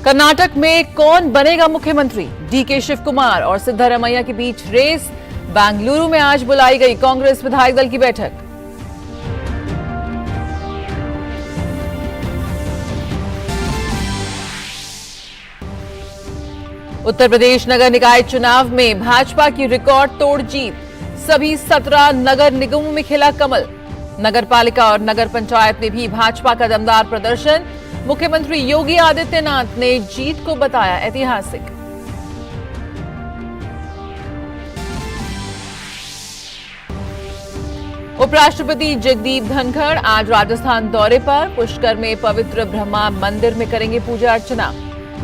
कर्नाटक में कौन बनेगा मुख्यमंत्री? डीके शिव कुमार और सिद्धारमैया के बीच रेस। बेंगलुरु में आज बुलाई गई कांग्रेस विधायक दल की बैठक। उत्तर प्रदेश नगर निकाय चुनाव में भाजपा की रिकॉर्ड तोड़ जीत। सभी 17 नगर निगमों में खिला कमल। नगर पालिका और नगर पंचायत में भी भाजपा का दमदार प्रदर्शन। मुख्यमंत्री योगी आदित्यनाथ ने जीत को बताया ऐतिहासिक। उपराष्ट्रपति जगदीप धनखड़ आज राजस्थान दौरे पर। पुष्कर में पवित्र ब्रह्मा मंदिर में करेंगे पूजा अर्चना।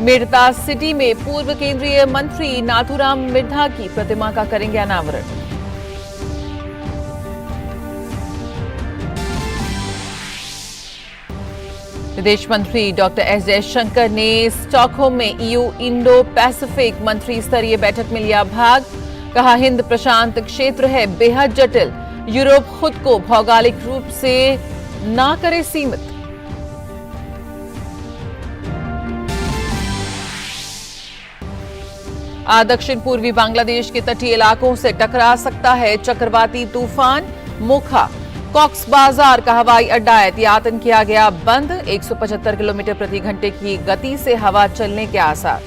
मेड़ता सिटी में पूर्व केंद्रीय मंत्री नाथूराम मिर्धा की प्रतिमा का करेंगे अनावरण। विदेश मंत्री डॉक्टर एस जयशंकर ने स्टॉकहोम में ईयू इंडो पैसिफिक मंत्री स्तरीय बैठक में लिया भाग। कहा हिंद प्रशांत क्षेत्र है बेहद जटिल। यूरोप खुद को भौगोलिक रूप से ना करे सीमित। आज दक्षिण पूर्वी बांग्लादेश के तटीय इलाकों से टकरा सकता है चक्रवाती तूफान मोखा। कॉक्स बाजार का हवाई अड्डा एहतियातन किया गया बंद। 175 किलोमीटर प्रति घंटे की गति से हवा चलने के आसार।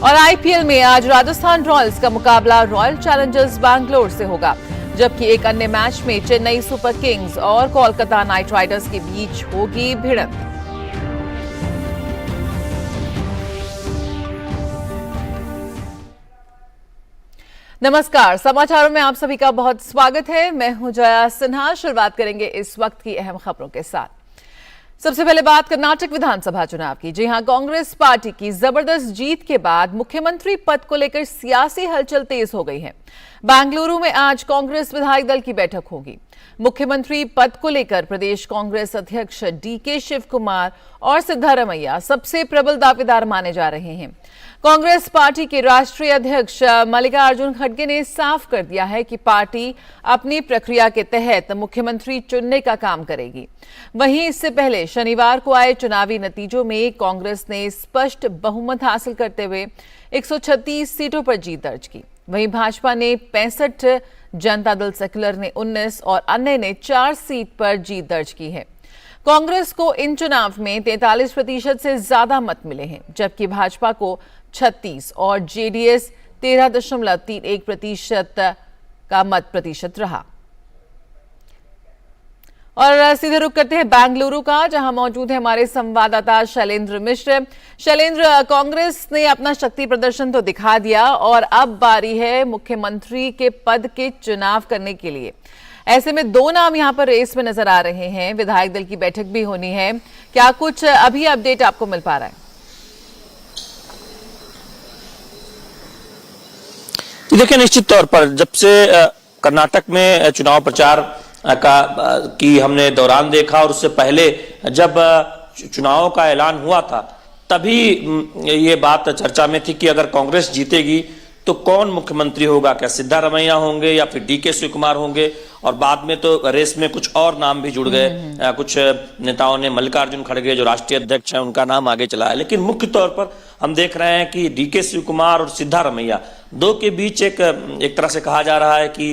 और आईपीएल में आज राजस्थान रॉयल्स का मुकाबला रॉयल चैलेंजर्स बैंगलोर से होगा, जबकि एक अन्य मैच में चेन्नई सुपर किंग्स और कोलकाता नाइट राइडर्स के बीच होगी भिड़ंत। नमस्कार, समाचारों में आप सभी का बहुत स्वागत है। मैं हूं जया सिन्हा। शुरुआत करेंगे इस वक्त की अहम खबरों के साथ। सबसे पहले बात कर्नाटक विधानसभा चुनाव की। जी हां, कांग्रेस पार्टी की जबरदस्त जीत के बाद मुख्यमंत्री पद को लेकर सियासी हलचल तेज हो गई है। बेंगलुरु में आज कांग्रेस विधायक दल की बैठक होगी। मुख्यमंत्री पद को लेकर प्रदेश कांग्रेस अध्यक्ष डीके शिव कुमार और सिद्धारमैया सबसे प्रबल दावेदार माने जा रहे हैं। कांग्रेस पार्टी के राष्ट्रीय अध्यक्ष मल्लिकार्जुन खड़गे ने साफ कर दिया है कि पार्टी अपनी प्रक्रिया के तहत मुख्यमंत्री चुनने का काम करेगी। वहीं इससे पहले शनिवार को आए चुनावी नतीजों में कांग्रेस ने स्पष्ट बहुमत हासिल करते हुए 136 सीटों पर जीत दर्ज की। वहीं भाजपा ने 65, जनता दल सेक्युलर ने 19 और अन्य ने 4 सीट पर जीत दर्ज की है। कांग्रेस को इन चुनाव में 43% से ज्यादा मत मिले हैं, जबकि भाजपा को 36 और जेडीएस 13.31% का मत प्रतिशत रहा। और सीधे रुक करते हैं बेंगलुरु का, जहां मौजूद है हमारे संवाददाता शैलेंद्र मिश्र। शैलेंद्र, कांग्रेस ने अपना शक्ति प्रदर्शन तो दिखा दिया और अब बारी है मुख्यमंत्री के पद के चुनाव करने के लिए। ऐसे में 2 नाम यहां पर रेस में नजर आ रहे हैं। विधायक दल की बैठक भी होनी है। क्या कुछ अभी अपडेट आपको मिल पा रहा है? देखिए, निश्चित तौर पर जब से कर्नाटक में चुनाव प्रचार की हमने दौरान देखा और उससे पहले जब चुनाव का ऐलान हुआ था, तभी ये बात चर्चा में थी कि अगर कांग्रेस जीतेगी तो कौन मुख्यमंत्री होगा। क्या सिद्धारमैया होंगे या फिर डीके शिव कुमार होंगे। और बाद में तो रेस में कुछ और नाम भी जुड़ गए। कुछ नेताओं ने मल्लिकार्जुन खड़गे जो राष्ट्रीय अध्यक्ष हैं उनका नाम आगे चलाया। लेकिन मुख्य तौर पर हम देख रहे हैं कि डीके शिव कुमार और सिद्धारमैया दो के बीच एक तरह से कहा जा रहा है कि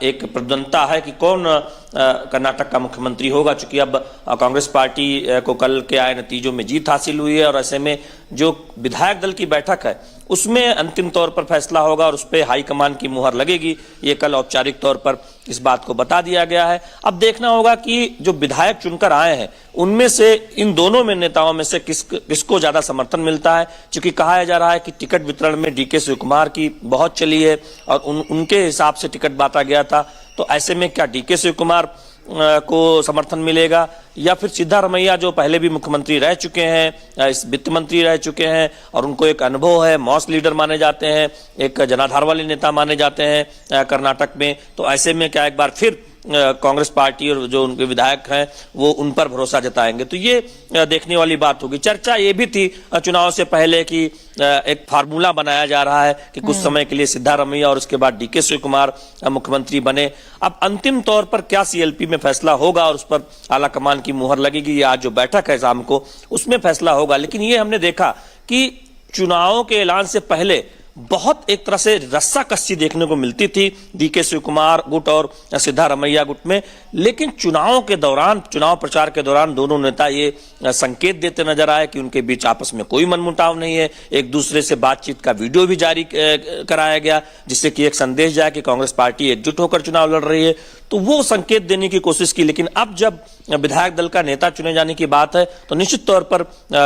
एक प्रतिद्वंद्विता है कि कौन कर्नाटक का मुख्यमंत्री होगा। चूंकि अब कांग्रेस पार्टी को कल के आए नतीजों में जीत हासिल हुई है और ऐसे में जो विधायक दल की बैठक है उसमें अंतिम तौर पर फैसला होगा और उस पर हाईकमान की मुहर लगेगी। ये कल औपचारिक तौर पर इस बात को बता दिया गया है। अब देखना होगा कि जो विधायक चुनकर आए हैं उनमें से इन दोनों में नेताओं में से किसको ज्यादा समर्थन मिलता है। क्योंकि कहा जा रहा है कि टिकट वितरण में डीके शिव कुमार की बहुत चली है और उनके हिसाब से टिकट बांटा गया था। तो ऐसे में क्या डीके शिव कुमार को समर्थन मिलेगा या फिर सिद्धारमैया जो पहले भी मुख्यमंत्री रह चुके हैं, इस वित्त मंत्री रह चुके हैं और उनको एक अनुभव है, मॉस लीडर माने जाते हैं, एक जनाधार वाले नेता माने जाते हैं कर्नाटक में। तो ऐसे में क्या एक बार फिर कांग्रेस पार्टी और जो उनके विधायक हैं वो उन पर भरोसा जताएंगे। तो ये देखने वाली बात होगी। चर्चा ये भी थी चुनाव से पहले कि एक फार्मूला बनाया जा रहा है कि कुछ समय के लिए सिद्धारमैया और उसके बाद डीके शिवकुमार मुख्यमंत्री बने। अब अंतिम तौर पर क्या सीएलपी में फैसला होगा और उस पर आला कमान की मुहर लगेगी, ये आज जो बैठक है शाम को उसमें फैसला होगा। लेकिन ये हमने देखा कि चुनावों के ऐलान से पहले बहुत एक तरह से रस्सा कस्सी देखने को मिलती थी डीके शिवकुमार गुट और सिद्धारमैया गुट में। लेकिन चुनाव के दौरान, चुनाव प्रचार के दौरान दोनों नेता ये संकेत देते नजर आए कि उनके बीच आपस में कोई मनमुटाव नहीं है। एक दूसरे से बातचीत का वीडियो भी जारी कराया गया जिससे कि एक संदेश जाए कि कांग्रेस पार्टी एकजुट होकर चुनाव लड़ रही है। तो वो संकेत देने की कोशिश की। लेकिन अब जब विधायक दल का नेता चुने जाने की बात है तो निश्चित तौर पर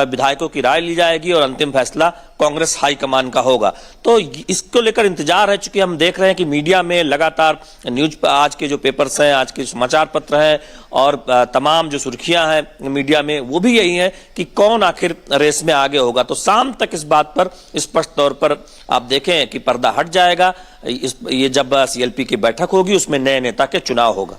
विधायकों की राय ली जाएगी और अंतिम फैसला कांग्रेस हाईकमान का होगा। तो इसको लेकर इंतजार है। चूंकि हम देख रहे हैं कि मीडिया में लगातार न्यूज, आज के जो पेपर्स हैं, आज के समाचार पत्र हैं और तमाम जो सुर्खियां हैं मीडिया में वो भी यही है कि कौन आखिर रेस में आगे होगा। तो शाम तक इस बात पर स्पष्ट तौर पर आप देखें कि पर्दा हट जाएगा। ये जब सीएलपी की बैठक होगी उसमें नए नेता के चुनाव होगा।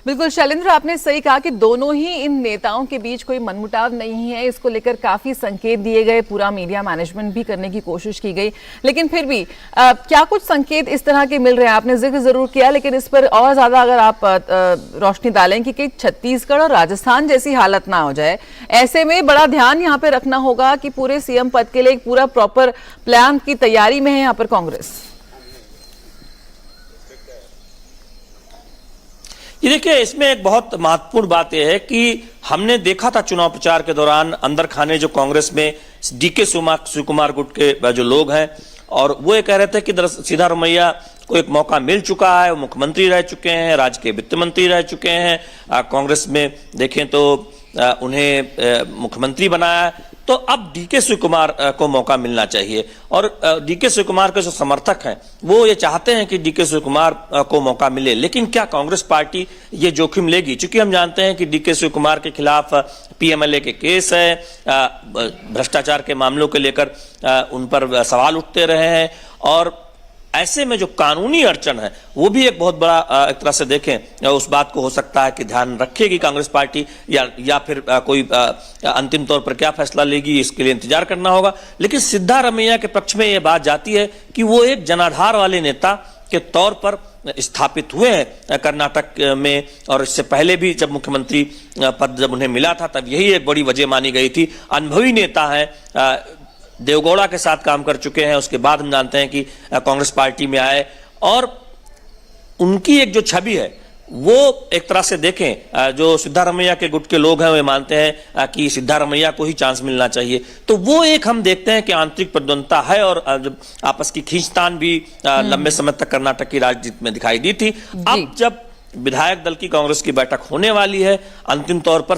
बिल्कुल शैलेंद्र, आपने सही कहा कि दोनों ही इन नेताओं के बीच कोई मनमुटाव नहीं है। इसको लेकर काफी संकेत दिए गए, पूरा मीडिया मैनेजमेंट भी करने की कोशिश की गई। लेकिन फिर भी क्या कुछ संकेत इस तरह के मिल रहे हैं? आपने जिक्र जरूर किया, लेकिन इस पर और ज्यादा अगर आप रोशनी डालें कि छत्तीसगढ़ और राजस्थान जैसी हालत ना हो जाए, ऐसे में बड़ा ध्यान यहाँ पे रखना होगा कि पूरे सीएम पद के लिए एक पूरा प्रॉपर प्लान की तैयारी में है यहाँ पर कांग्रेस। ये देखिए, इसमें एक बहुत महत्वपूर्ण बात यह है कि हमने देखा था चुनाव प्रचार के दौरान अंदर खाने जो कांग्रेस में डीके शिवकुमार गुट के जो लोग हैं और वो ये कह रहे थे कि सिद्धारमैया को एक मौका मिल चुका है, वो मुख्यमंत्री रह चुके हैं, राज्य के वित्त मंत्री रह चुके हैं, कांग्रेस में देखें तो उन्हें मुख्यमंत्री बनाया। तो अब डीके शिवकुमार को मौका मिलना चाहिए और डीके शिवकुमार के जो समर्थक हैं वो ये चाहते हैं कि डीके शिवकुमार को मौका मिले। लेकिन क्या कांग्रेस पार्टी ये जोखिम लेगी? चूंकि हम जानते हैं कि डीके शिवकुमार के खिलाफ पीएमएलए के केस है, भ्रष्टाचार के मामलों को लेकर उन पर सवाल उठते रहे हैं और ऐसे में जो कानूनी अड़चन है वो भी एक बहुत बड़ा एक तरह से देखें उस बात को हो सकता है कि ध्यान रखेगी कांग्रेस पार्टी या फिर कोई अंतिम तौर पर क्या फैसला लेगी, इसके लिए इंतजार करना होगा। लेकिन सिद्धारमैया के पक्ष में यह बात जाती है कि वो एक जनाधार वाले नेता के तौर पर स्थापित हुए हैं कर्नाटक में और इससे पहले भी जब मुख्यमंत्री पद जब उन्हें मिला था तब यही एक बड़ी वजह मानी गई थी। अनुभवी नेता है, देवगौड़ा के साथ काम कर चुके हैं, उसके बाद हम जानते हैं कि कांग्रेस पार्टी में आए और उनकी एक जो छवि है वो एक तरह से देखें जो सिद्धारमैया के गुट के लोग हैं वो मानते हैं कि सिद्धारमैया को ही चांस मिलना चाहिए। तो वो एक हम देखते हैं कि आंतरिक प्रतिद्वंदता है और आपस की खींचतान भी लंबे समय तक कर्नाटक की राजनीति में दिखाई दी थी। अब जब विधायक दल की कांग्रेस की बैठक होने वाली है, अंतिम तौर पर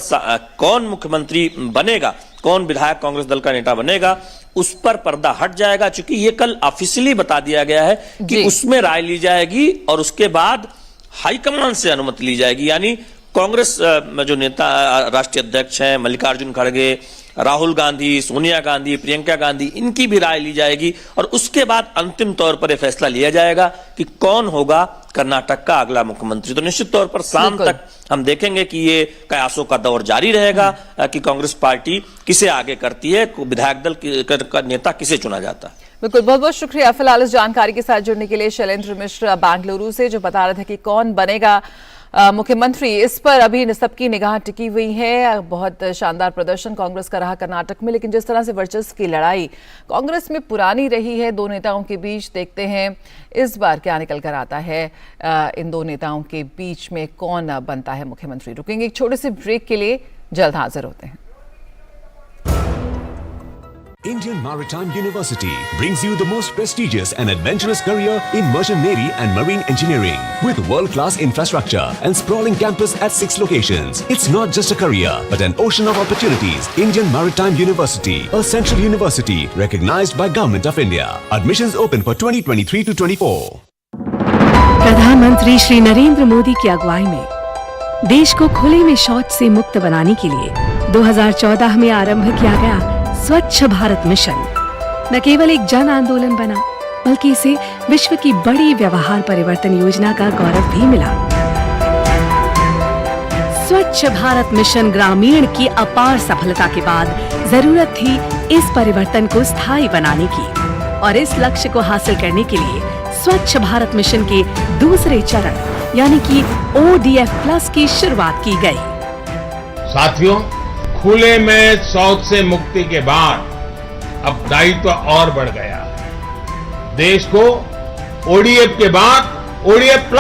कौन मुख्यमंत्री बनेगा, कौन विधायक कांग्रेस दल का नेता बनेगा, उस पर पर्दा हट जाएगा। चूंकि ये कल ऑफिशियली बता दिया गया है कि उसमें राय ली जाएगी और उसके बाद हाईकमान से अनुमति ली जाएगी। यानी कांग्रेस में जो नेता राष्ट्रीय अध्यक्ष हैं मल्लिकार्जुन खड़गे, राहुल गांधी, सोनिया गांधी, प्रियंका गांधी, इनकी भी राय ली जाएगी और उसके बाद अंतिम तौर पर यह फैसला लिया जाएगा कि कौन होगा कर्नाटक का अगला मुख्यमंत्री। तो निश्चित तौर पर शाम तक हम देखेंगे कि ये कयासों का दौर जारी रहेगा कि कांग्रेस पार्टी किसे आगे करती है, विधायक दल का नेता किसे चुना जाता है। बिल्कुल, बहुत बहुत शुक्रिया फिलहाल इस जानकारी के साथ जुड़ने के लिए शैलेंद्र मिश्र बेंगलुरु से, जो बता रहे थे कि कौन बनेगा मुख्यमंत्री। इस पर अभी सबकी निगाह टिकी हुई है। बहुत शानदार प्रदर्शन कांग्रेस का रहा कर्नाटक में, लेकिन जिस तरह से वर्चस्व की लड़ाई कांग्रेस में पुरानी रही है दो नेताओं के बीच, देखते हैं इस बार क्या निकल कर आता है। इन दो नेताओं के बीच में कौन बनता है मुख्यमंत्री। रुकेंगे एक छोटे से ब्रेक के लिए, जल्द हाजिर होते हैं। Indian Maritime University brings you the most prestigious and adventurous career in merchant navy and marine engineering with world-class infrastructure and sprawling campus at 6 locations. It's not just a career but an ocean of opportunities. Indian Maritime University, a central university recognized by Government of India. Admissions open for 2023 to 24. प्रधानमंत्री श्री नरेंद्र मोदी की अगुवाई में देश को खुले में शौच से मुक्त बनाने के लिए 2014 में आरंभ किया गया स्वच्छ भारत मिशन न केवल एक जन आंदोलन बना, बल्कि इसे विश्व की बड़ी व्यवहार परिवर्तन योजना का गौरव भी मिला। स्वच्छ भारत मिशन ग्रामीण की अपार सफलता के बाद जरूरत थी इस परिवर्तन को स्थायी बनाने की और इस लक्ष्य को हासिल करने के लिए स्वच्छ भारत मिशन के दूसरे चरण यानी कि ODF+ की शुरुआत की गई। साथियों, खुले में शौच से मुक्ति के बाद अब दायित्व और बढ़ गया है। देश को ODF के बाद ODF+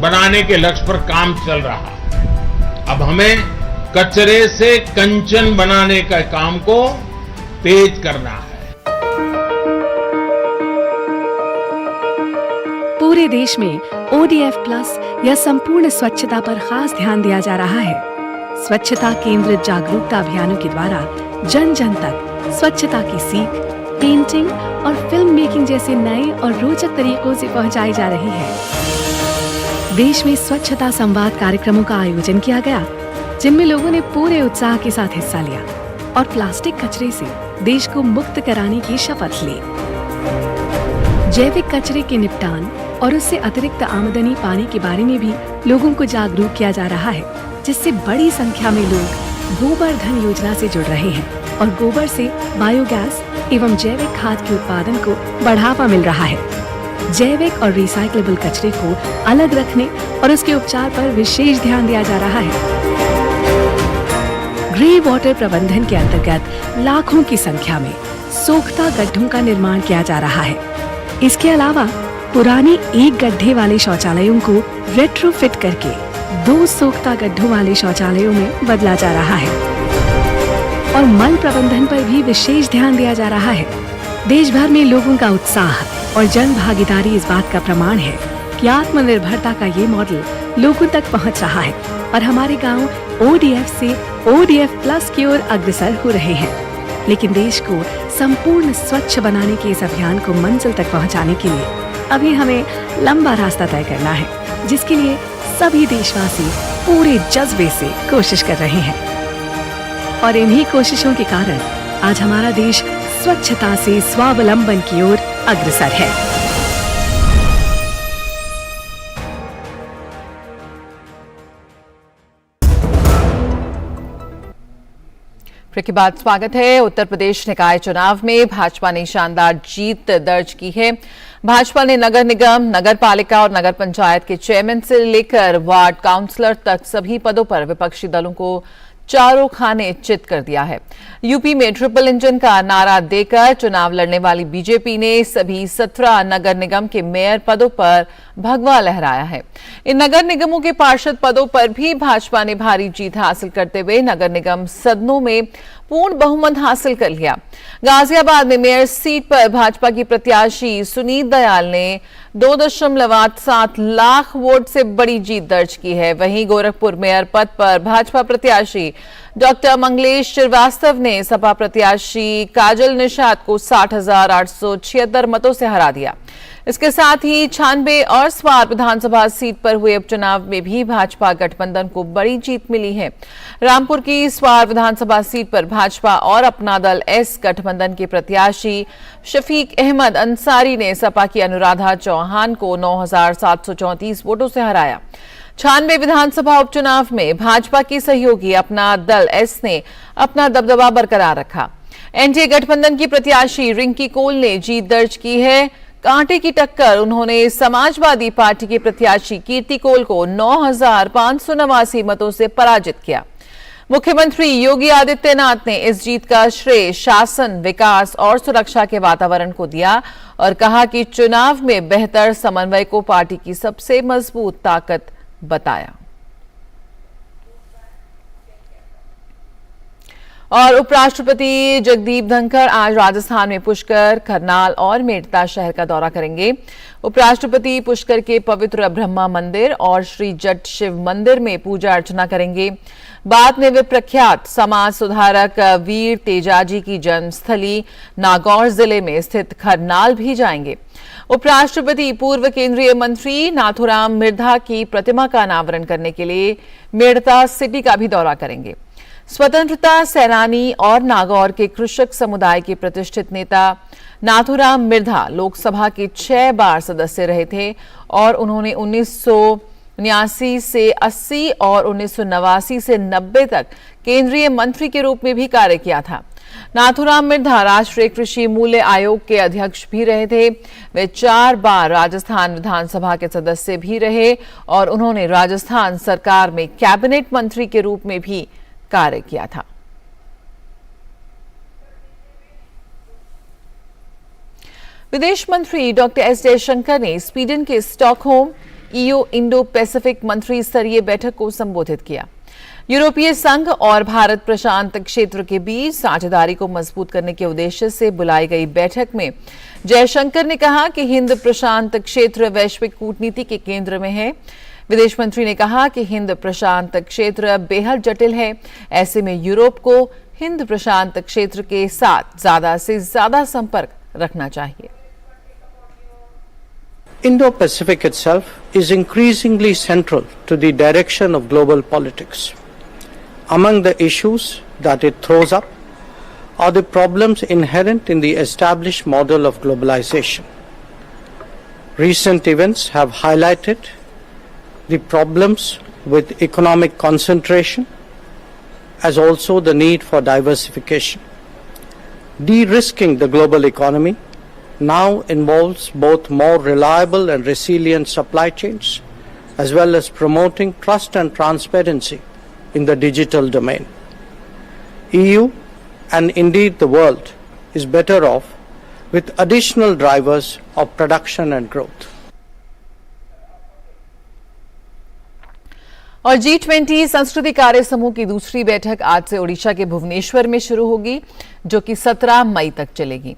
बनाने के लक्ष्य पर काम चल रहा है। अब हमें कचरे से कंचन बनाने का काम को तेज करना है। पूरे देश में ODF+ या संपूर्ण स्वच्छता पर खास ध्यान दिया जा रहा है। स्वच्छता केंद्रित जागरूकता अभियानों के द्वारा जन जन तक स्वच्छता की सीख, पेंटिंग और फिल्म मेकिंग जैसे नए और रोचक तरीकों से पहुंचाई जा रही है। देश में स्वच्छता संवाद कार्यक्रमों का आयोजन किया गया, जिनमें लोगों ने पूरे उत्साह के साथ हिस्सा लिया और प्लास्टिक कचरे से देश को मुक्त कराने की शपथ ली। जैविक कचरे के निपटान और उससे अतिरिक्त आमदनी पाने के बारे में भी लोगों को जागरूक किया जा रहा है, जिससे बड़ी संख्या में लोग गोबर धन योजना से जुड़ रहे हैं और गोबर से बायोगैस एवं जैविक खाद के उत्पादन को बढ़ावा मिल रहा है। जैविक और रिसाइक्लेबल कचरे को अलग रखने और उसके उपचार पर विशेष ध्यान दिया जा रहा है। ग्रे वाटर प्रबंधन के अंतर्गत लाखों की संख्या में सोख्ता गड्ढों का निर्माण किया जा रहा है। इसके अलावा पुराने एक गड्ढे वाले शौचालयों को रेट्रोफिट करके 2 सोख्ता गड्ढों वाले शौचालयों में बदला जा रहा है और मल प्रबंधन पर भी विशेष ध्यान दिया जा रहा है। देश भर में लोगों का उत्साह और जन भागीदारी इस बात का प्रमाण है कि आत्मनिर्भरता का ये मॉडल लोगों तक पहुंच रहा है और हमारे गांव ODF से ODF+ की ओर अग्रसर हो रहे हैं। लेकिन देश को संपूर्ण स्वच्छ बनाने के इस अभियान को मंजिल तक पहुंचाने के लिए अभी हमें लंबा रास्ता तय करना है, जिसके लिए सभी देशवासी पूरे जज्बे से कोशिश कर रहे हैं और इन्हीं कोशिशों के कारण आज हमारा देश स्वच्छता से स्वावलंबन की ओर अग्रसर है। ब्रेक के बाद स्वागत है। उत्तर प्रदेश निकाय चुनाव में भाजपा ने शानदार जीत दर्ज की है। भाजपा ने नगर निगम, नगर पालिका और नगर पंचायत के चेयरमैन से लेकर वार्ड काउंसलर तक सभी पदों पर विपक्षी दलों को चारों खाने चित कर दिया है। यूपी में ट्रिपल इंजन का नारा देकर चुनाव लड़ने वाली बीजेपी ने सभी 17 नगर निगम के मेयर पदों पर भगवा लहराया है। इन नगर निगमों के पार्षद पदों पर भी भाजपा ने भारी जीत हासिल करते हुए नगर निगम सदनों में पूर्ण बहुमत हासिल कर लिया। गाजियाबाद में मेयर सीट पर भाजपा की प्रत्याशी सुनीत दयाल ने 2.87 लाख वोट से बड़ी जीत दर्ज की है। वहीं गोरखपुर मेयर पद पर भाजपा प्रत्याशी डॉक्टर मंगलेश श्रीवास्तव ने सपा प्रत्याशी काजल निषाद को 60,876 मतों से हरा दिया। इसके साथ ही 96 और स्वार विधानसभा सीट पर हुए उपचुनाव में भी भाजपा गठबंधन को बड़ी जीत मिली है। रामपुर की स्वार विधानसभा सीट पर भाजपा और अपना दल एस गठबंधन के प्रत्याशी शफीक अहमद अंसारी ने सपा की अनुराधा चौहान को 9,734 वोटों से हराया। 96 विधानसभा उपचुनाव में भाजपा की सहयोगी अपना दल एस ने अपना दबदबा बरकरार रखा। एनडीए गठबंधन की प्रत्याशी रिंकी कोल ने जीत दर्ज की है। कांटे की टक्कर उन्होंने समाजवादी पार्टी के प्रत्याशी कीर्ति कोल को 9,589 मतों से पराजित किया। मुख्यमंत्री योगी आदित्यनाथ ने इस जीत का श्रेय शासन, विकास और सुरक्षा के वातावरण को दिया और कहा कि चुनाव में बेहतर समन्वय को पार्टी की सबसे मजबूत ताकत बताया। और उपराष्ट्रपति जगदीप धनखड़ आज राजस्थान में पुष्कर, करनाल और मेड़ता शहर का दौरा करेंगे। उपराष्ट्रपति पुष्कर के पवित्र ब्रह्मा मंदिर और श्री जट शिव मंदिर में पूजा अर्चना करेंगे। बाद में वे प्रख्यात समाज सुधारक वीर तेजाजी की जन्मस्थली नागौर जिले में स्थित करनाल भी जाएंगे। उपराष्ट्रपति पूर्व केंद्रीय मंत्री नाथूराम मिर्धा की प्रतिमा का अनावरण करने के लिए मेड़ता सिटी का भी दौरा करेंगे। स्वतंत्रता सेनानी और नागौर के कृषक समुदाय के प्रतिष्ठित नेता नाथूराम मिर्धा लोकसभा के 6 बार सदस्य रहे थे और उन्होंने 1979 से 80 और 1989 से 90 तक केंद्रीय मंत्री के रूप में भी कार्य किया था। नाथूराम मिर्धा राष्ट्रीय कृषि मूल्य आयोग के अध्यक्ष भी रहे थे। वे 4 बार राजस्थान विधानसभा के सदस्य भी रहे और उन्होंने राजस्थान सरकार में कैबिनेट मंत्री के रूप में भी कार्य किया था। विदेश मंत्री डॉक्टर एस जयशंकर ने स्वीडन के स्टॉकहोम ईयू इंडो पैसिफिक मंत्री स्तरीय बैठक को संबोधित किया। यूरोपीय संघ और भारत प्रशांत क्षेत्र के बीच साझेदारी को मजबूत करने के उद्देश्य से बुलाई गई बैठक में जयशंकर ने कहा कि हिंद प्रशांत क्षेत्र वैश्विक कूटनीति के केंद्र में है। विदेश मंत्री ने कहा कि हिंद प्रशांत क्षेत्र बेहद जटिल है। ऐसे में यूरोप को हिंद प्रशांत क्षेत्र के साथ ज्यादा से ज्यादा संपर्क रखना चाहिए। Indo-Pacific itself is increasingly central to the direction of global politics. Among the issues that it throws up are the problems inherent in the established model of globalization. Recent events have highlighted the problems with economic concentration, as also the need for diversification. De-risking the global economy now involves both more reliable and resilient supply chains, as well as promoting trust and transparency in the digital domain. EU and indeed the world is better off with additional drivers of production and growth. और G20 संस्कृति कार्य समूह की दूसरी बैठक आज से ओडिशा के भुवनेश्वर में शुरू होगी, जो कि 17 मई तक चलेगी।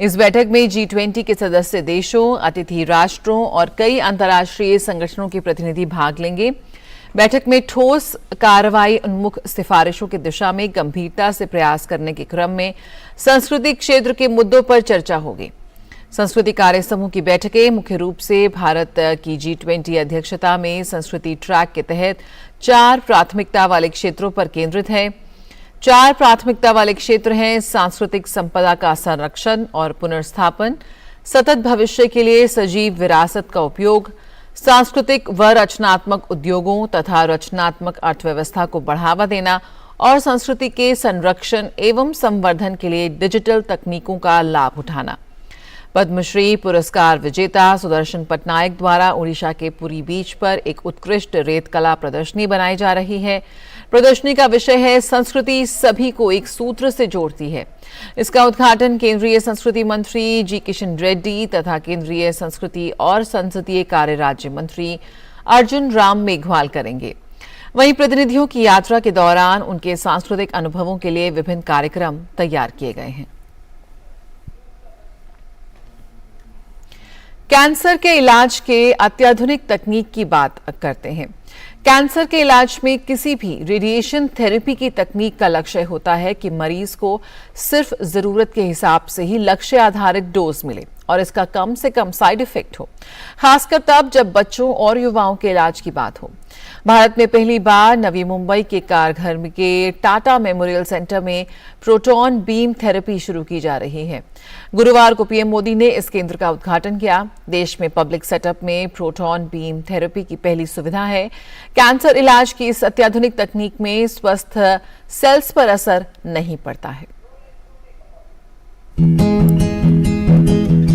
इस बैठक में G20 के सदस्य देशों, अतिथि राष्ट्रों और कई अंतर्राष्ट्रीय संगठनों के प्रतिनिधि भाग लेंगे। बैठक में ठोस कार्रवाई उन्मुख सिफारिशों की दिशा में गंभीरता से प्रयास करने के क्रम में सांस्कृतिक क्षेत्र के मुद्दों पर चर्चा होगी। संस्कृति कार्य समूह की बैठकें मुख्य रूप से भारत की G20 अध्यक्षता में संस्कृति ट्रैक के तहत 4 प्राथमिकता वाले क्षेत्रों पर केंद्रित है। 4 प्राथमिकता वाले क्षेत्र हैं सांस्कृतिक संपदा का संरक्षण और पुनर्स्थापन, सतत भविष्य के लिए सजीव विरासत का उपयोग, सांस्कृतिक व रचनात्मक उद्योगों तथा रचनात्मक अर्थव्यवस्था को बढ़ावा देना और संस्कृति के संरक्षण एवं संवर्धन के लिए डिजिटल तकनीकों का लाभ उठाना। पद्मश्री पुरस्कार विजेता सुदर्शन पटनायक द्वारा ओडिशा के पुरी बीच पर एक उत्कृष्ट रेत कला प्रदर्शनी बनाई जा रही है। प्रदर्शनी का विषय है संस्कृति सभी को एक सूत्र से जोड़ती है। इसका उद्घाटन केंद्रीय संस्कृति मंत्री जी किशन रेड्डी तथा केंद्रीय संस्कृति और संसदीय कार्य राज्य मंत्री अर्जुन राम मेघवाल करेंगे। वहीं प्रतिनिधियों की यात्रा के दौरान उनके सांस्कृतिक अनुभवों के लिए विभिन्न कार्यक्रम तैयार किए गए हैं। कैंसर के इलाज के अत्याधुनिक तकनीक की बात करते हैं। कैंसर के इलाज में किसी भी रेडिएशन थेरेपी की तकनीक का लक्ष्य होता है कि मरीज को सिर्फ जरूरत के हिसाब से ही लक्ष्य आधारित डोज मिले और इसका कम से कम साइड इफेक्ट हो, खासकर तब जब बच्चों और युवाओं के इलाज की बात हो। भारत में पहली बार नवी मुंबई के कारघर के टाटा मेमोरियल सेंटर में प्रोटॉन बीम थेरेपी शुरू की जा रही है। गुरुवार को पीएम मोदी ने इस केंद्र का उद्घाटन किया। देश में पब्लिक सेटअप में प्रोटॉन बीम थेरेपी की पहली सुविधा है। कैंसर इलाज की इस अत्याधुनिक तकनीक में स्वस्थ सेल्स पर असर नहीं पड़ता है।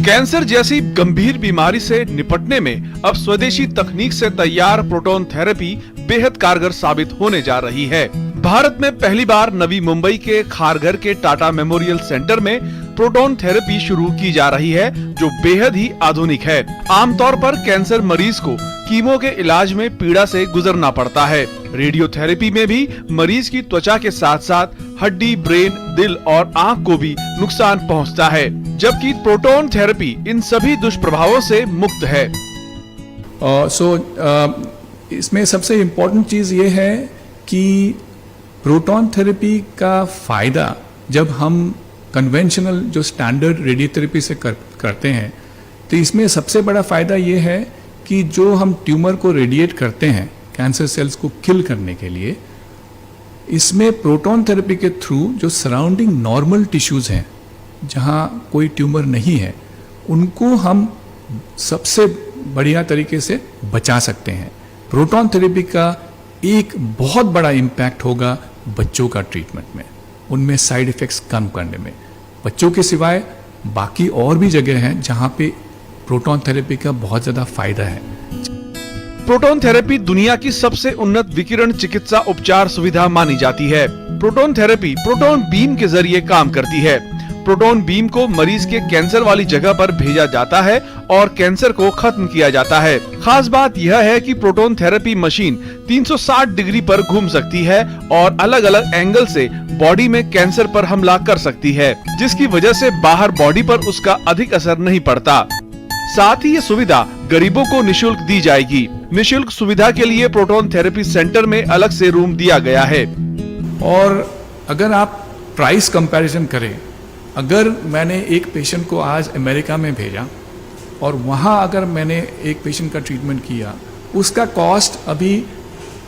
कैंसर जैसी गंभीर बीमारी से निपटने में अब स्वदेशी तकनीक से तैयार प्रोटॉन थेरेपी बेहद कारगर साबित होने जा रही है। भारत में पहली बार नवी मुंबई के खारघर के टाटा मेमोरियल सेंटर में प्रोटॉन थेरेपी शुरू की जा रही है, जो बेहद ही आधुनिक है। आमतौर पर कैंसर मरीज को कीमो के इलाज में पीड़ा से गुजरना पड़ता है। रेडियोथेरेपी में भी मरीज की त्वचा के साथ साथ हड्डी, ब्रेन, दिल और आंख को भी नुकसान पहुंचता है, जबकि प्रोटॉन थेरेपी इन सभी दुष्प्रभावों से मुक्त है। इसमें सबसे इम्पोर्टेंट चीज ये है कि प्रोटॉन थेरेपी का फायदा जब हम कन्वेंशनल जो स्टैंडर्ड रेडियोथेरेपी से करते हैं, तो इसमें सबसे बड़ा फायदा ये है कि जो हम ट्यूमर को रेडिएट करते हैं कैंसर सेल्स को किल करने के लिए, इसमें प्रोटॉन थेरेपी के थ्रू जो सराउंडिंग नॉर्मल टिश्यूज हैं जहाँ कोई ट्यूमर नहीं है, उनको हम सबसे बढ़िया तरीके से बचा सकते हैं। प्रोटॉन थेरेपी का एक बहुत बड़ा इम्पैक्ट होगा बच्चों का ट्रीटमेंट में, उनमें साइड इफ़ेक्ट्स कम करने में। बच्चों के सिवाय बाकी और भी जगह हैं जहाँ पे प्रोटॉन थेरेपी का बहुत ज़्यादा फायदा है। प्रोटॉन थेरेपी दुनिया की सबसे उन्नत विकिरण चिकित्सा उपचार सुविधा मानी जाती है। प्रोटॉन थेरेपी प्रोटॉन बीम के जरिए काम करती है। प्रोटॉन बीम को मरीज के कैंसर वाली जगह पर भेजा जाता है और कैंसर को खत्म किया जाता है। खास बात यह है कि प्रोटॉन थेरेपी मशीन 360 डिग्री पर घूम सकती है और अलग अलग एंगल से बॉडी में कैंसर पर हमला कर सकती है, जिसकी वजह से बाहर बॉडी पर उसका अधिक असर नहीं पड़ता। साथ ही ये सुविधा गरीबों को निशुल्क दी जाएगी। निशुल्क सुविधा के लिए प्रोटॉन थेरेपी सेंटर में अलग से रूम दिया गया है। और अगर आप प्राइस कंपैरिजन करें, अगर मैंने एक पेशेंट को आज अमेरिका में भेजा और वहाँ अगर मैंने एक पेशेंट का ट्रीटमेंट किया, उसका कॉस्ट अभी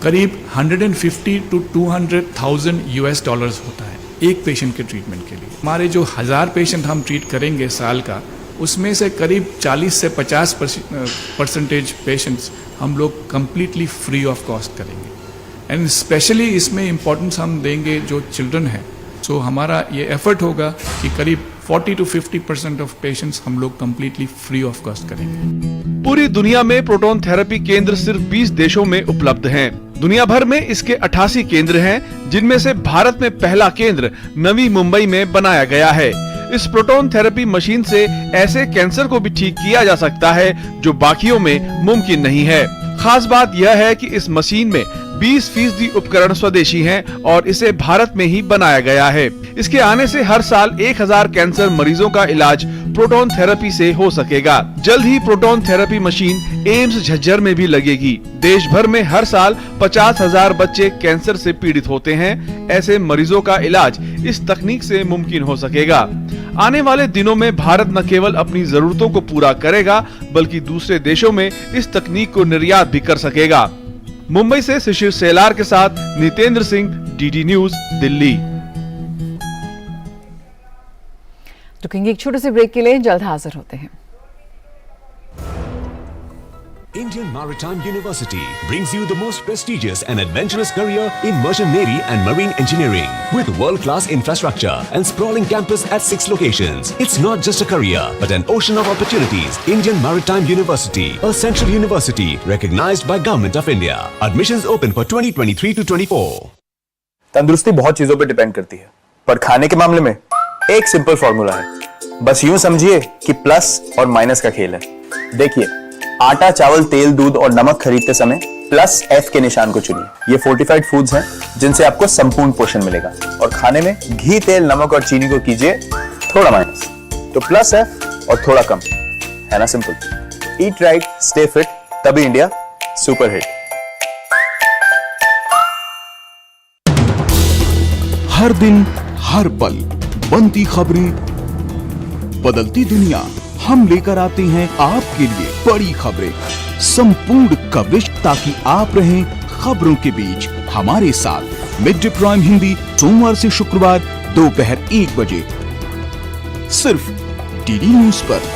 करीब 150 to 200,000 US डॉलर्स होता है एक पेशेंट के ट्रीटमेंट के लिए। हमारे जो 1000 पेशेंट हम ट्रीट करेंगे साल का, उसमें से करीब 40 से 50% पेशेंट्स हम लोग कम्प्लीटली फ्री ऑफ कॉस्ट करेंगे। एंड स्पेशली इसमें इम्पोर्टेंस हम देंगे जो चिल्ड्रन हैं। सो हमारा ये एफर्ट होगा कि करीब 40 to 50% ऑफ पेशेंट्स हम लोग कम्प्लीटली फ्री ऑफ कॉस्ट करेंगे। पूरी दुनिया में प्रोटॉन थेरेपी केंद्र सिर्फ 20 देशों में उपलब्ध हैं। दुनिया भर में इसके 88 केंद्र हैं, जिनमें से भारत में पहला केंद्र नवी मुंबई में बनाया गया है। इस प्रोटॉन थेरेपी मशीन से ऐसे कैंसर को भी ठीक किया जा सकता है जो बाकियों में मुमकिन नहीं है। खास बात यह है कि इस मशीन में 20% उपकरण स्वदेशी हैं और इसे भारत में ही बनाया गया है। इसके आने से हर साल 1000 कैंसर मरीजों का इलाज प्रोटॉन थेरेपी से हो सकेगा। जल्द ही proton therapy machine AIIMS Jhajjar में भी लगेगी। देश भर में हर साल 50,000 बच्चे कैंसर से पीड़ित होते हैं। ऐसे मरीजों का इलाज इस तकनीक से मुमकिन हो सकेगा। आने वाले दिनों में भारत न केवल अपनी जरूरतों को पूरा करेगा, बल्कि दूसरे देशों में इस तकनीक को निर्यात भी कर सकेगा। मुंबई से शिशिर सेलार के साथ नितेंद्र सिंह, डीडी न्यूज, दिल्ली। रुकेंगे एक छोटे से ब्रेक के लिए, जल्द हाजिर होते हैं। Indian Maritime University brings you the most prestigious and adventurous career in merchant navy and marine engineering with world-class infrastructure and sprawling campus at 6 locations. It's not just a career, but an ocean of opportunities. Indian Maritime University, a central university recognized by Government of India. Admissions open for 2023 to 24. तंदुरुस्ती बहुत चीजों पे depend करती है, पर खाने के मामले में एक सिंपल फॉर्मूला है। बस यूं समझिए कि प्लस और माइनस का खेल है। देखिए, आटा, चावल, तेल, दूध और नमक खरीदते समय प्लस F के निशान को चुनिए। ये फोर्टिफाइड फूड्स हैं जिनसे आपको संपूर्ण पोषण मिलेगा। और खाने में घी, तेल, नमक और चीनी को कीजिए थोड़ा माइनस। तो प्लस F और थोड़ा कम, है ना simple. Eat right, stay fit, तभी इंडिया सुपर हिट। हर दिन हर पल बनती खबरें, बदलती दुनिया, हम लेकर आते हैं आपके लिए बड़ी खबरें, संपूर्ण कवरेज, ताकि आप रहें खबरों के बीच हमारे साथ। मिड डे प्राइम हिंदी सोमवार से शुक्रवार दोपहर 1 बजे सिर्फ डीडी न्यूज पर।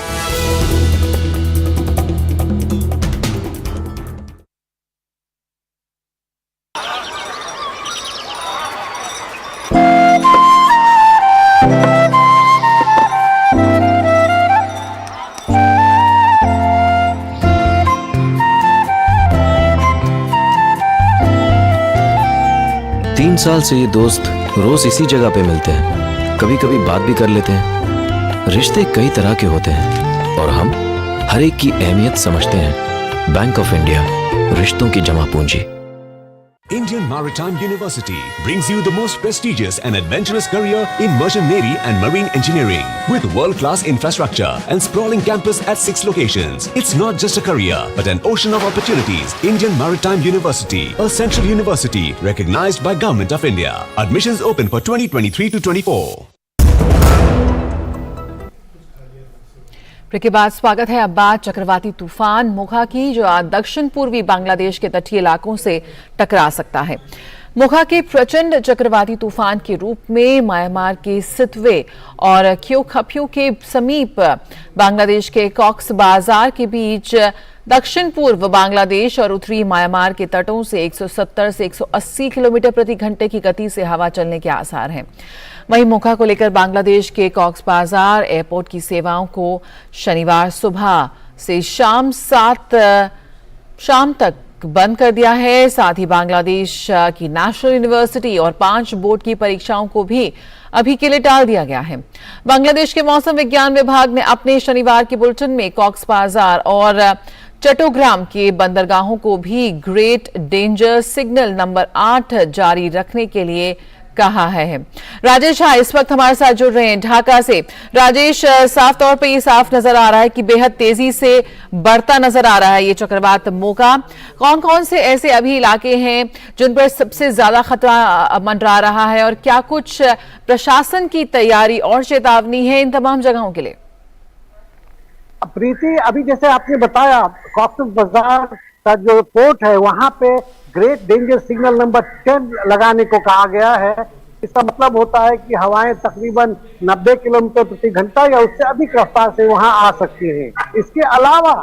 साल से ये दोस्त रोज इसी जगह पे मिलते हैं, कभी कभी बात भी कर लेते हैं। रिश्ते कई तरह के होते हैं और हम हर एक की अहमियत समझते हैं। बैंक ऑफ इंडिया, रिश्तों की जमा पूंजी। Indian Maritime University brings you the most prestigious and adventurous career in merchant navy and marine engineering with world-class infrastructure and sprawling campus at 6 locations. It's not just a career, but an ocean of opportunities. Indian Maritime University, a central university recognized by Government of India. Admissions open for 2023 to 24. Break के बाद स्वागत है। अब बात चक्रवाती तूफान मोखा की, जो आज दक्षिण पूर्वी बांग्लादेश के तटीय इलाकों से टकरा सकता है। मोखा के प्रचंड चक्रवाती तूफान के रूप में म्यांमार के सितवे और क्योखप्यू के समीप बांग्लादेश के कॉक्स बाजार के बीच दक्षिण पूर्व बांग्लादेश और उत्तरी म्यांमार के तटों से 170 से 180 किलोमीटर प्रति घंटे की गति से हवा चलने के आसार हैं। वहीं मोखा को लेकर बांग्लादेश के कॉक्स बाजार एयरपोर्ट की सेवाओं को शनिवार सुबह से शाम तक बंद कर दिया है। साथ ही बांग्लादेश की नेशनल यूनिवर्सिटी और 5 बोर्ड की परीक्षाओं को भी अभी के लिए टाल दिया गया है। बांग्लादेश के मौसम विज्ञान विभाग ने अपने शनिवार के बुलेटिन में कॉक्स बाजार और चट्टोग्राम के बंदरगाहों को भी ग्रेट डेंजर सिग्नल नंबर 8 जारी रखने के लिए कहा है। राजेश झा इस वक्त हमारे साथ जुड़ रहे हैं ढाका से। राजेश, साफ तौर पे ये साफ नजर आ रहा है कि बेहद तेजी से बढ़ता नजर आ रहा है ये चक्रवात मोका। कौन कौन से ऐसे अभी इलाके हैं जिन पर सबसे ज्यादा खतरा मंडरा रहा है और क्या कुछ प्रशासन की तैयारी और चेतावनी है इन तमाम जगहों के लिए? प्रीति, अभी जैसे आपने बताया, कॉक्स बाजार का जो पोर्ट है वहां पे ग्रेट डेंजर सिग्नल नंबर 10 लगाने को कहा गया है। इसका मतलब होता है कि हवाएं तकरीबन 90 किलोमीटर प्रति घंटा या उससे अधिक रफ्तार से वहां आ सकती हैं। इसके अलावा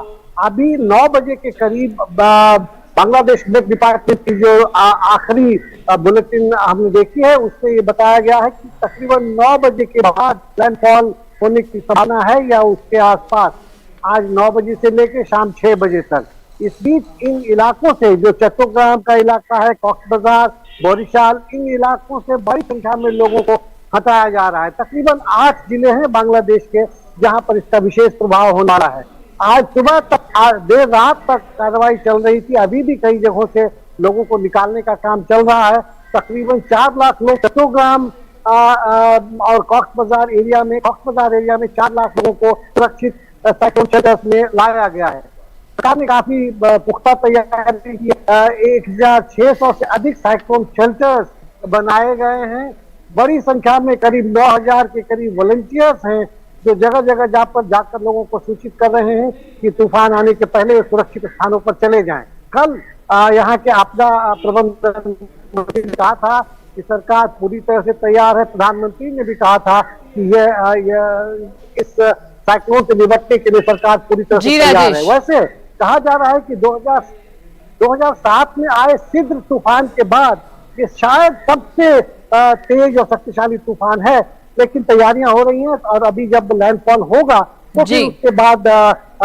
अभी 9 बजे के करीब बांग्लादेश मेट डिपार्टमेंट की जो आखिरी बुलेटिन हमने देखी है उसमें ये बताया गया है कि तकरीबन 9 बजे के बाद लैंडफॉल होने की संभावना है या उसके आसपास, आज 9 बजे से लेकर शाम 6 बजे तक। इस बीच इन इलाकों से जो चट्टोग्राम का इलाका है, कॉक्स बाजार, बोरीशाल, इन इलाकों से बड़ी संख्या में लोगों को हटाया जा रहा है। तकरीबन 8 जिले हैं बांग्लादेश के जहां पर इसका विशेष प्रभाव होने वाला है। आज सुबह तक, देर रात तक कार्रवाई चल रही थी। अभी भी कई जगहों से लोगों को निकालने का काम चल रहा है। तकरीबन 4 लाख लोग चट्टोग्राम और कॉक्स बाजार एरिया में 4 लाख लोगों को सुरक्षित साइक्लोन शेल्टर्स में लाया गया है। सरकार ने काफी पुख्ता तैयारी की। 1600 से अधिक साइक्लोन शेल्टर्स बनाए गए हैं। बड़ी संख्या में करीब 9000 के करीब वॉलंटियर्स हैं जो जगह जगह जाकर लोगों को सूचित कर रहे हैं कि तूफान आने के पहले सुरक्षित स्थानों पर चले जाएं। कल यहाँ के आपदा प्रबंधन मंत्री ने कहा था कि सरकार पूरी तरह से तैयार है। प्रधानमंत्री ने भी कहा था कि इस साइक्लोन से निपटने के लिए सरकार पूरी तरह से तैयार है। वैसे कहा जा रहा है कि 2007 में आए सिद्र तूफान के बाद ये शायद सबसे तेज और शक्तिशाली तूफान है, लेकिन तैयारियां हो रही हैं और अभी जब लैंडफॉल होगा तो फिर उसके बाद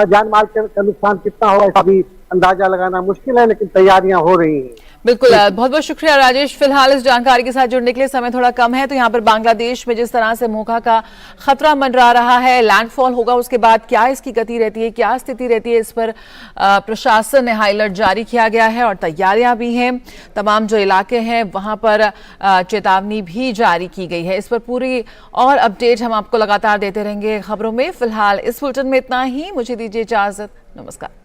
जानमाल का नुकसान कितना होगा इसका भी अंदाजा लगाना मुश्किल है, लेकिन तैयारियां हो रही हैं। बिल्कुल, बहुत बहुत शुक्रिया राजेश। फिलहाल इस जानकारी के साथ जुड़ने के लिए समय थोड़ा कम है, तो यहाँ पर बांग्लादेश में जिस तरह से मोखा का खतरा मंडरा रहा है, लैंडफॉल होगा उसके बाद क्या इसकी गति रहती है, क्या स्थिति रहती है, इस पर प्रशासन ने हाई अलर्ट जारी किया गया है और तैयारियां भी हैं। तमाम जो इलाके हैं वहां पर चेतावनी भी जारी की गई है। इस पर पूरी और अपडेट हम आपको लगातार देते रहेंगे खबरों में। फिलहाल इस बुलेटिन में इतना ही। मुझे दीजिए इजाजत। नमस्कार।